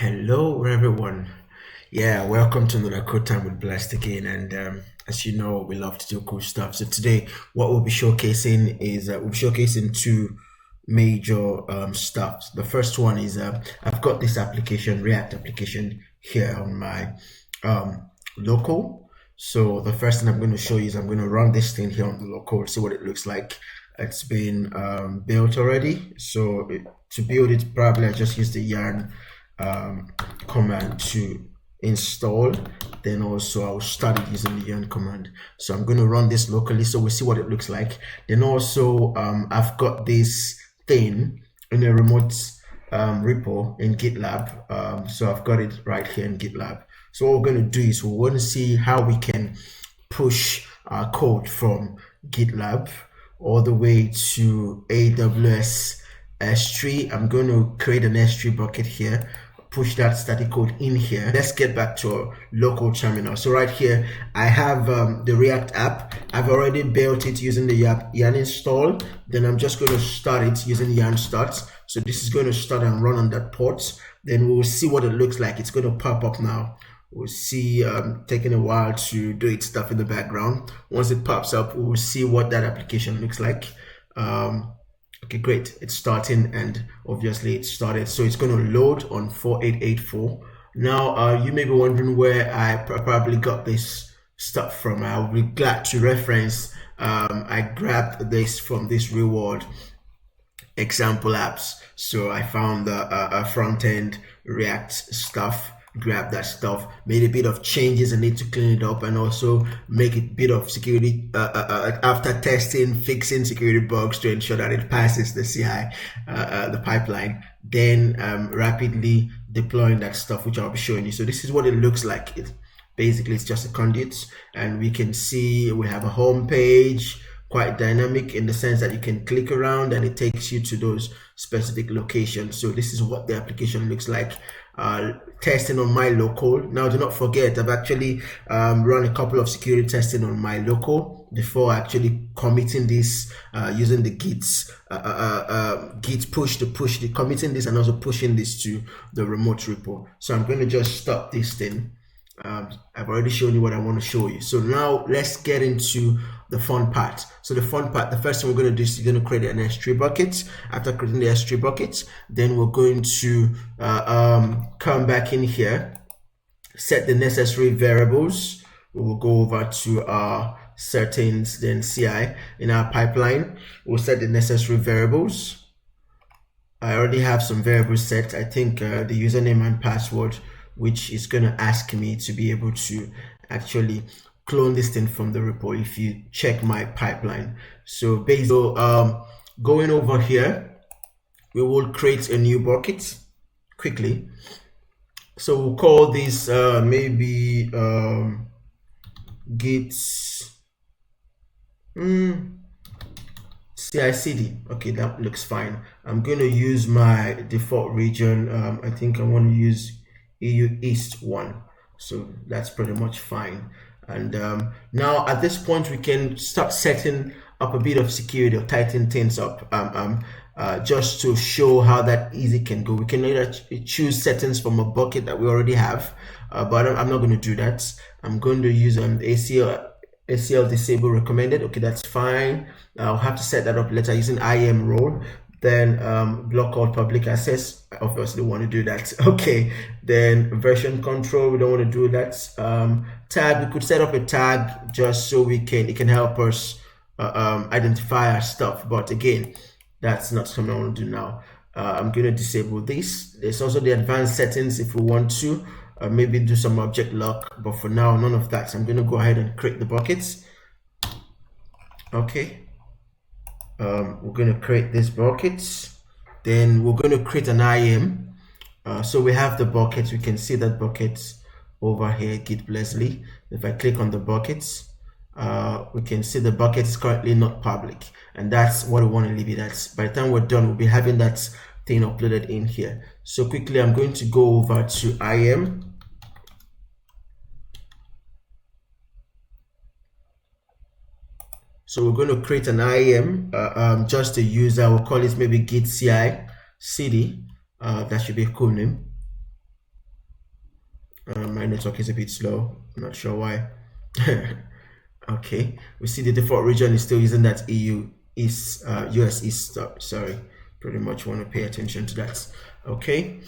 Hello, everyone. Yeah, welcome to another Code Time with Blessed again. And as you know, we love to do cool stuff. So today, what we'll be showcasing is we'll be showcasing two major stuff. The first one is I've got this application, React application, here on my local. So the first thing I'm going to show you is I'm going to run this thing here on the local, see what it looks like. It's been built already. So to build it, probably I just use the yarn command to install. Then also I'll start it using the yarn command. So I'm going to run this locally so we see what it looks like. Then also I've got this thing in a remote repo in GitLab. So I've got it right here in GitLab. So what we're going to do is we want to see how we can push our code from GitLab all the way to AWS S3. I'm going to create an S3 bucket here, push that static code in here. Let's get back to our local terminal. So right here, I have the React app. I've already built it using the yarn install. Then I'm just going to start it using yarn start. So this is going to start and run on that port. Then we'll see what it looks like. It's going to pop up now. We'll see taking a while to do its stuff in the background. Once it pops up, we'll see what that application looks like. Okay, great. It's starting, and obviously it started. So it's going to load on 4884. Now, you may be wondering where I probably got this stuff from. I'll be glad to reference. I grabbed this from this reward example apps. So I found a front-end React stuff, grab that stuff, made a bit of changes and need to clean it up, and also make a bit of security after testing, fixing security bugs to ensure that it passes the CI, the pipeline, then rapidly deploying that stuff, which I'll be showing you. So this is what it looks like. Basically it's just a conduit, and we can see we have a home page, quite dynamic in the sense that you can click around and it takes you to those specific locations. So this is what the application looks like. Testing on my local. Now do not forget, I've actually run a couple of security testing on my local before actually committing this using the git push to push the committing this and also pushing this to the remote repo. So I'm going to just stop this thing. I've already shown you what I want to show you. So now let's get into the fun part. So the fun part, the first thing we're going to do is we're going to create an S3 bucket. After creating the S3 bucket, then we're going to come back in here, set the necessary variables. We will go over to our settings, then CI in our pipeline. We'll set the necessary variables. I already have some variables set. I think the username and password, which is going to ask me to be able to actually clone this thing from the repo if you check my pipeline. So basically, going over here, we will create a new bucket quickly. So we'll call this maybe git CICD. Okay, that looks fine. I'm going to use my default region. I think I want to use EU East 1. So that's pretty much fine. And now at this point, we can start setting up a bit of security or tighten things up just to show how that easy can go. We can either choose settings from a bucket that we already have, but I'm not going to do that. I'm going to use ACL disable recommended. Okay, that's fine. I'll have to set that up later using IAM role. Then block all public access. I obviously want to do that. Okay, then version control, we don't want to do that. Tag, we could set up a tag just so it can help us identify our stuff, but again, that's not something I want to do now. I'm going to disable this. There's also the advanced settings if we want to maybe do some object lock, but for now none of that. So I'm going to go ahead and create the buckets. Okay, we're going to create these buckets, then we're going to create an IAM. So we have the buckets. We can see that buckets over here, Git Blessley. If I click on the buckets, we can see the bucket is currently not public, and that's what we want to leave it at. By the time we're done, we'll be having that thing uploaded in here. So quickly, I'm going to go over to IAM. So we're going to create an IAM, just a user. We'll call it maybe Git CICD. That should be a cool name. My network is a bit slow. I'm not sure why. Okay, we see the default region is still using that EU East, US East. Sorry, pretty much want to pay attention to that. Okay.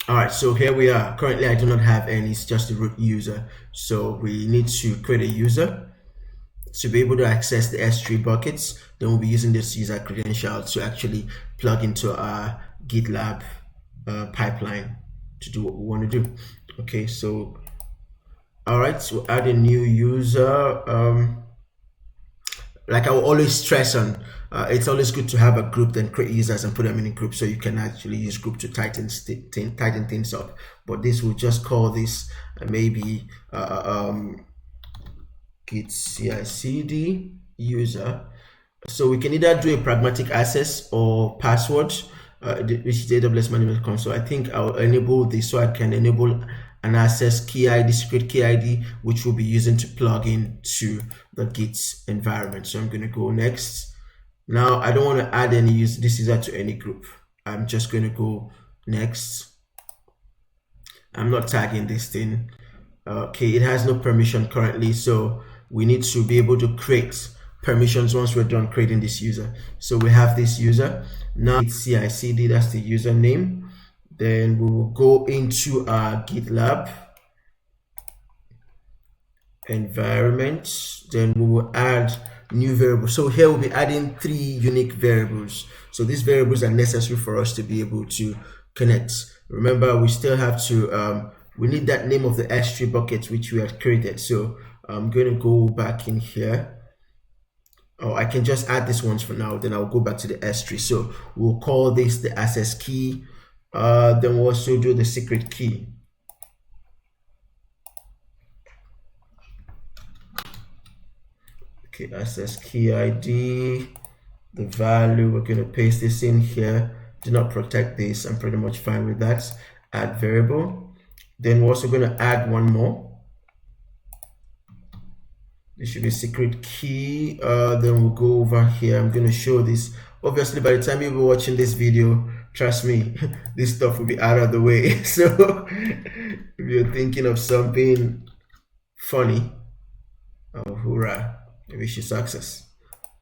All right, so here we are. Currently, I do not have any. It's just a root user. So we need to create a user to be able to access the S3 buckets. Then we'll be using this user credential to actually plug into our GitLab pipeline to do what we want to do. Okay, so all right, so add a new user. Like I will always stress on, it's always good to have a group, then create users and put them in a group so you can actually use group to tighten things up. But this will just call this maybe git CICD user. So we can either do a pragmatic access or password, which is AWS Management Console. I think I'll enable this so I can enable an access key ID, secret key ID, which we'll be using to plug in to the Git environment. So I'm going to go next. Now I don't want to add any this user to any group. I'm just going to go next. I'm not tagging this thing. Okay, it has no permission currently, so we need to be able to create permissions once we're done creating this user. So we have this user. Now it's CICD, that's the username. Then we will go into our GitLab environment. Then we will add new variables. So here we'll be adding 3 unique variables. So these variables are necessary for us to be able to connect. Remember, we still have to, we need that name of the S3 bucket which we had created. So I'm going to go back in here. Oh, I can just add this ones for now, then I'll go back to the S3. So we'll call this the access key. Then we'll also do the secret key. Okay, access key ID, the value, we're going to paste this in here. Do not protect this. I'm pretty much fine with that. Add variable. Then we're also going to add one more. This should be secret key. Then we'll go over here. I'm going to show this. Obviously, by the time you'll be watching this video, trust me, this stuff will be out of the way. So if you're thinking of something funny, oh, hoorah, I wish you success.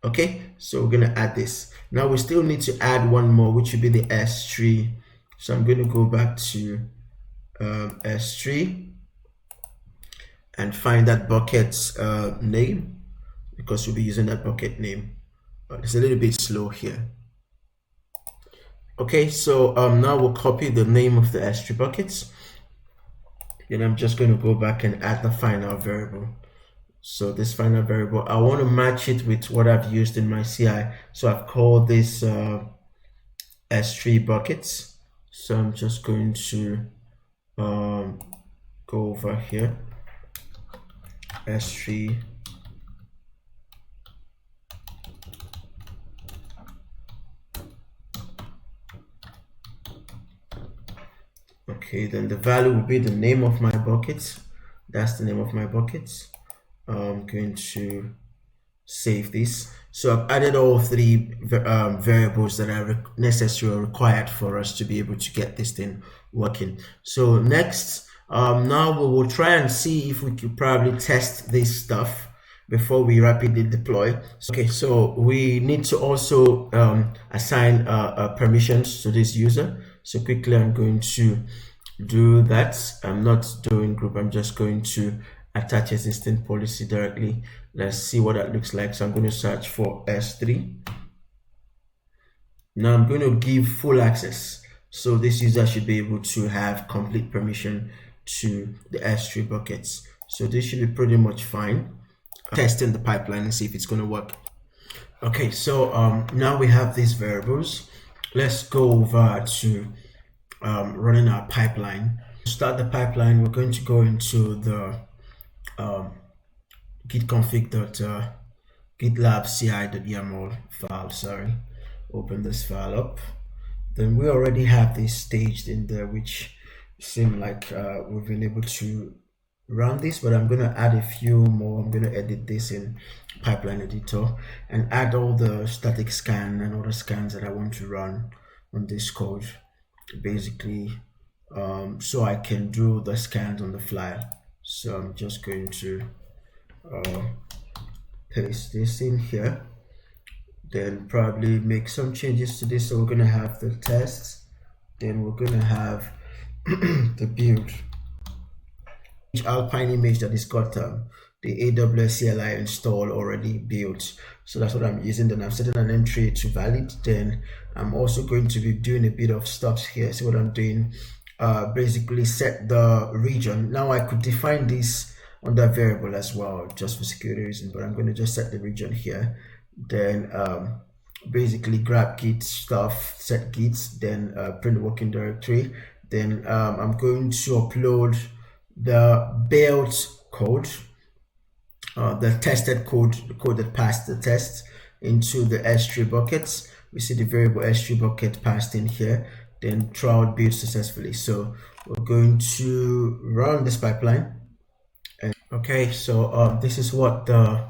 Okay, so we're going to add this. Now we still need to add one more, which would be the S3. So I'm going to go back to S3 and find that bucket's name, because we'll be using that bucket name. It's a little bit slow here. Okay, so now we'll copy the name of the S3 buckets. Then I'm just going to go back and add the final variable. So this final variable, I want to match it with what I've used in my CI. So I've called this S3 buckets. So I'm just going to go over here. S3 okay, then the value will be the name of my bucket. That's the name of my bucket. I'm going to save this. So I've added all 3 variables that are necessary or required for us to be able to get this thing working. So next, now we will try and see if we could probably test this stuff before we rapidly deploy. Okay, so we need to also assign permissions to this user. So quickly I'm going to do that. I'm not doing group, I'm just going to attach existing policy directly. Let's see what that looks like. So I'm going to search for S3. Now I'm going to give full access. So this user should be able to have complete permission to the S3 buckets. So this should be pretty much fine. Testing the pipeline and see if it's going to work. Okay, so now we have these variables. Let's go over to running our pipeline. To start the pipeline, we're going to go into the git config.gitlab ci.yaml file. Sorry, open this file up. Then we already have this staged in there, which seem like we've been able to run this, but I'm going to add a few more. I'm going to edit this in pipeline editor and add all the static scan and all the scans that I want to run on this code. Basically so I can do the scans on the fly. So I'm just going to paste this in here, then probably make some changes to this. So we're going to have the tests, then we're going to have the build Alpine image that is got the AWS CLI installed already built. So that's what I'm using. Then I'm setting an entry to valid. Then I'm also going to be doing a bit of stops here. So what I'm doing, basically set the region. Now I could define this on that variable as well, just for security reasons, but I'm going to just set the region here. Then basically grab git stuff, set git, then print the working directory. Then I'm going to upload the built code, the tested code, the code that passed the test, into the S3 buckets. We see the variable S3 bucket passed in here, then throughout build successfully. So we're going to run this pipeline. And okay, so this is what the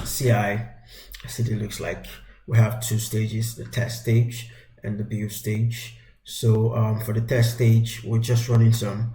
CI/CD looks like. We have two stages: the test stage and the build stage. So for the test stage, we're just running some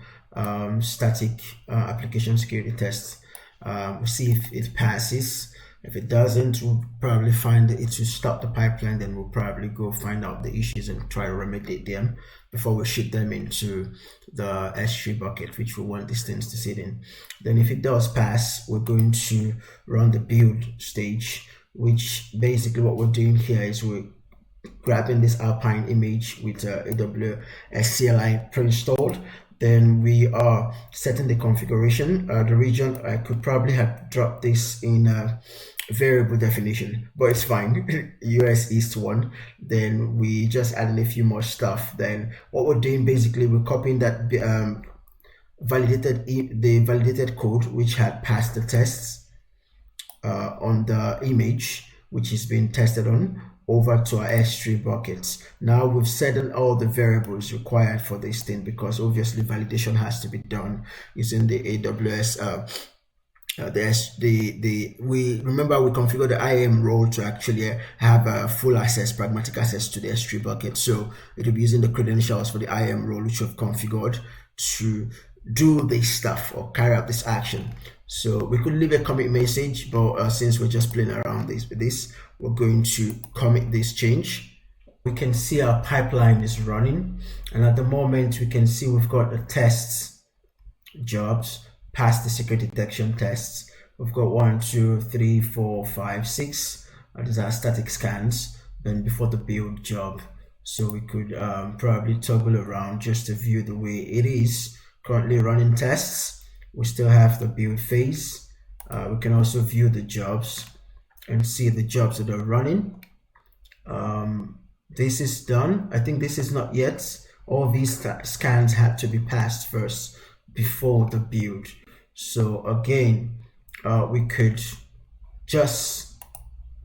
static application security tests. We'll see if it passes. If it doesn't, we'll probably find it to stop the pipeline. Then we'll probably go find out the issues and try to remediate them before we ship them into the S3 bucket, which we want these things to sit in. Then if it does pass, we're going to run the build stage, which basically what we're doing here is we're grabbing this Alpine image with AWS CLI pre-installed. Then we are setting the configuration, the region. I could probably have dropped this in variable definition, but it's fine. US East 1. Then we just adding a few more stuff. Then what we're doing, basically, we're copying that validated code which had passed the tests on the image which is being tested on, over to our S3 buckets. Now we've set in all the variables required for this thing, because obviously validation has to be done using the AWS we configured the IAM role to actually have full access, pragmatic access to the S3 bucket. So it will be using the credentials for the IAM role which we've configured to do this stuff or carry out this action. So we could leave a commit message, but since we're just playing around with this, we're going to commit this change. We can see our pipeline is running, and at the moment we can see we've got the tests jobs past the secret detection tests. We've got 1, 2, 3, 4, 5, 6. These are static scans. Then before the build job, so we could probably toggle around just to view the way it is currently running tests. We still have the build phase. We can also view the jobs and see the jobs that are running. This is done. I think this is not yet. All these scans had to be passed first before the build. So again, we could just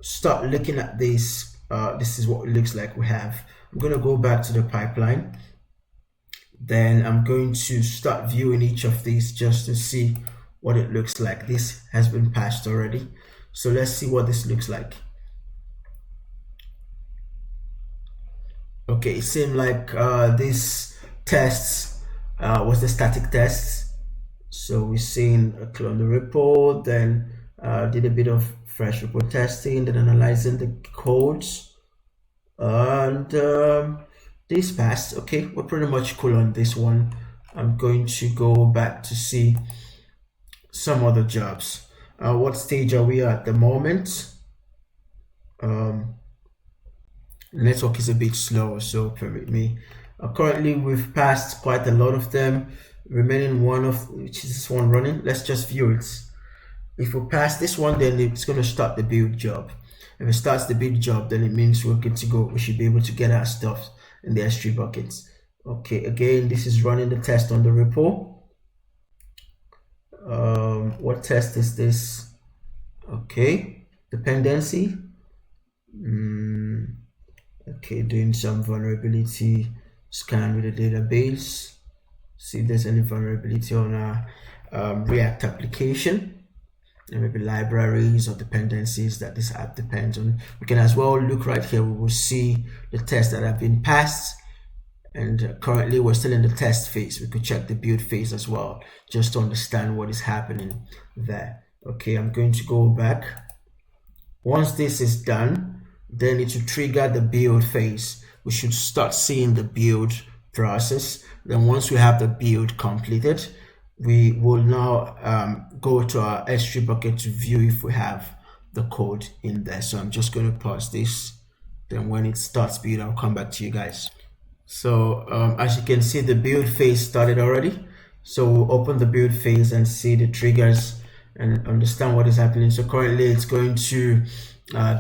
start looking at this. This is what it looks like we have. I'm going to go back to the pipeline. Then I'm going to start viewing each of these just to see what it looks like. This has been patched already. So let's see what this looks like. Okay, it seemed like this tests was the static tests. So we're seeing a clone the repo, then did a bit of fresh report testing, then analyzing the codes, and this passed. Okay, we're pretty much cool on this one. I'm going to go back to see some other jobs. What stage are we at the moment? Network is a bit slow, so permit me. Currently we've passed quite a lot of them, remaining one of which is this one running. Let's just view it. If we pass this one, then it's going to start the build job. If it starts the build job, then it means we're good to go. We should be able to get our stuff in the S3 buckets. Okay, again, this is running the test on the repo. What test is this? Okay, dependency. Okay, doing some vulnerability scan with the database. See if there's any vulnerability on our React application. There may be libraries or dependencies that this app depends on. We can as well look right here. We will see the tests that have been passed And currently we're still in the test phase. We could check the build phase as well, just to understand what is happening there. Okay, I'm going to go back. Once this is done, then it will trigger the build phase. We should start seeing the build process. Then once we have the build completed, we will now go to our S3 bucket to view if we have the code in there. So I'm just going to pause this. Then when it starts build, I'll come back to you guys. So as you can see, the build phase started already. So we'll open the build phase and see the triggers and understand what is happening. So currently it's going to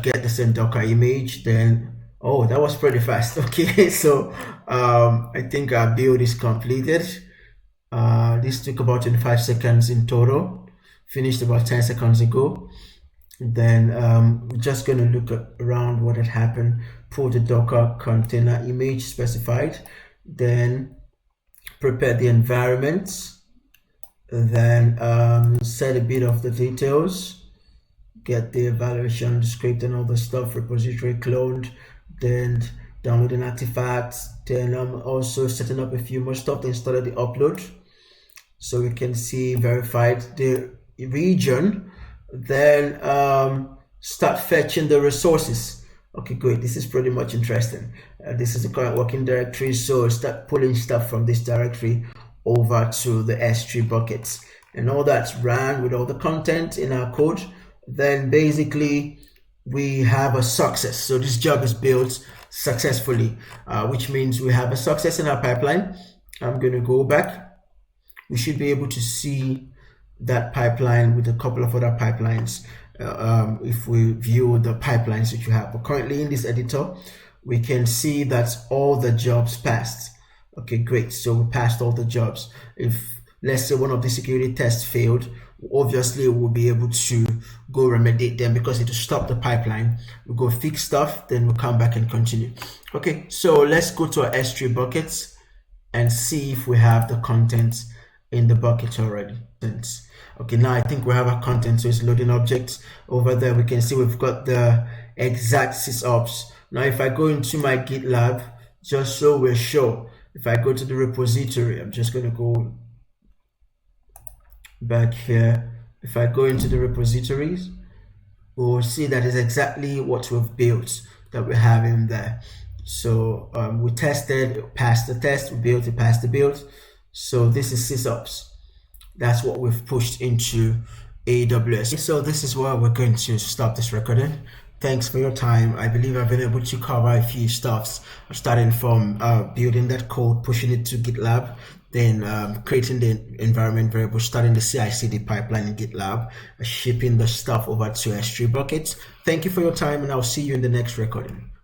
get the same Docker image. Then, oh, that was pretty fast. Okay, so I think our build is completed. This took about 25 seconds in total, finished about 10 seconds ago. Then we're just going to look around what had happened, pull the Docker container image specified, then prepare the environment, then set a bit of the details, get the evaluation, the script and all the stuff, repository cloned, then downloading artifacts, then also setting up a few more stuff, then started the upload. So we can see verified the region, then start fetching the resources. Okay, great. This is pretty much interesting. This is the current working directory, so start pulling stuff from this directory over to the S3 buckets, and all that's ran with all the content in our code. Then basically we have a success. So this job is built successfully, which means we have a success in our pipeline. I'm going to go back. We should be able to see that pipeline with a couple of other pipelines if we view the pipelines that you have. But currently in this editor, we can see that all the jobs passed. Okay, great. So we passed all the jobs. If let's say one of the security tests failed, obviously we'll be able to go remediate them because it will stop the pipeline. We'll go fix stuff, then we'll come back and continue. Okay, so let's go to our S3 buckets and see if we have the content in the bucket already. Okay, now I think we have our content, so it's loading objects. Over there we can see we've got the exact sysops. Now if I go into my GitLab, just so we're sure, if I go to the repository, I'm just going to go back here. If I go into the repositories, we'll see that is exactly what we've built that we have in there. So we tested, passed the test, we built it, passed the build. So this is sysops. That's what we've pushed into AWS. So this is where we're going to stop this recording. Thanks for your time. I believe I've been able to cover a few stuffs, starting from building that code, pushing it to GitLab, then creating the environment variable, starting the CICD pipeline in GitLab, shipping the stuff over to S3 buckets. Thank you for your time, and I'll see you in the next recording.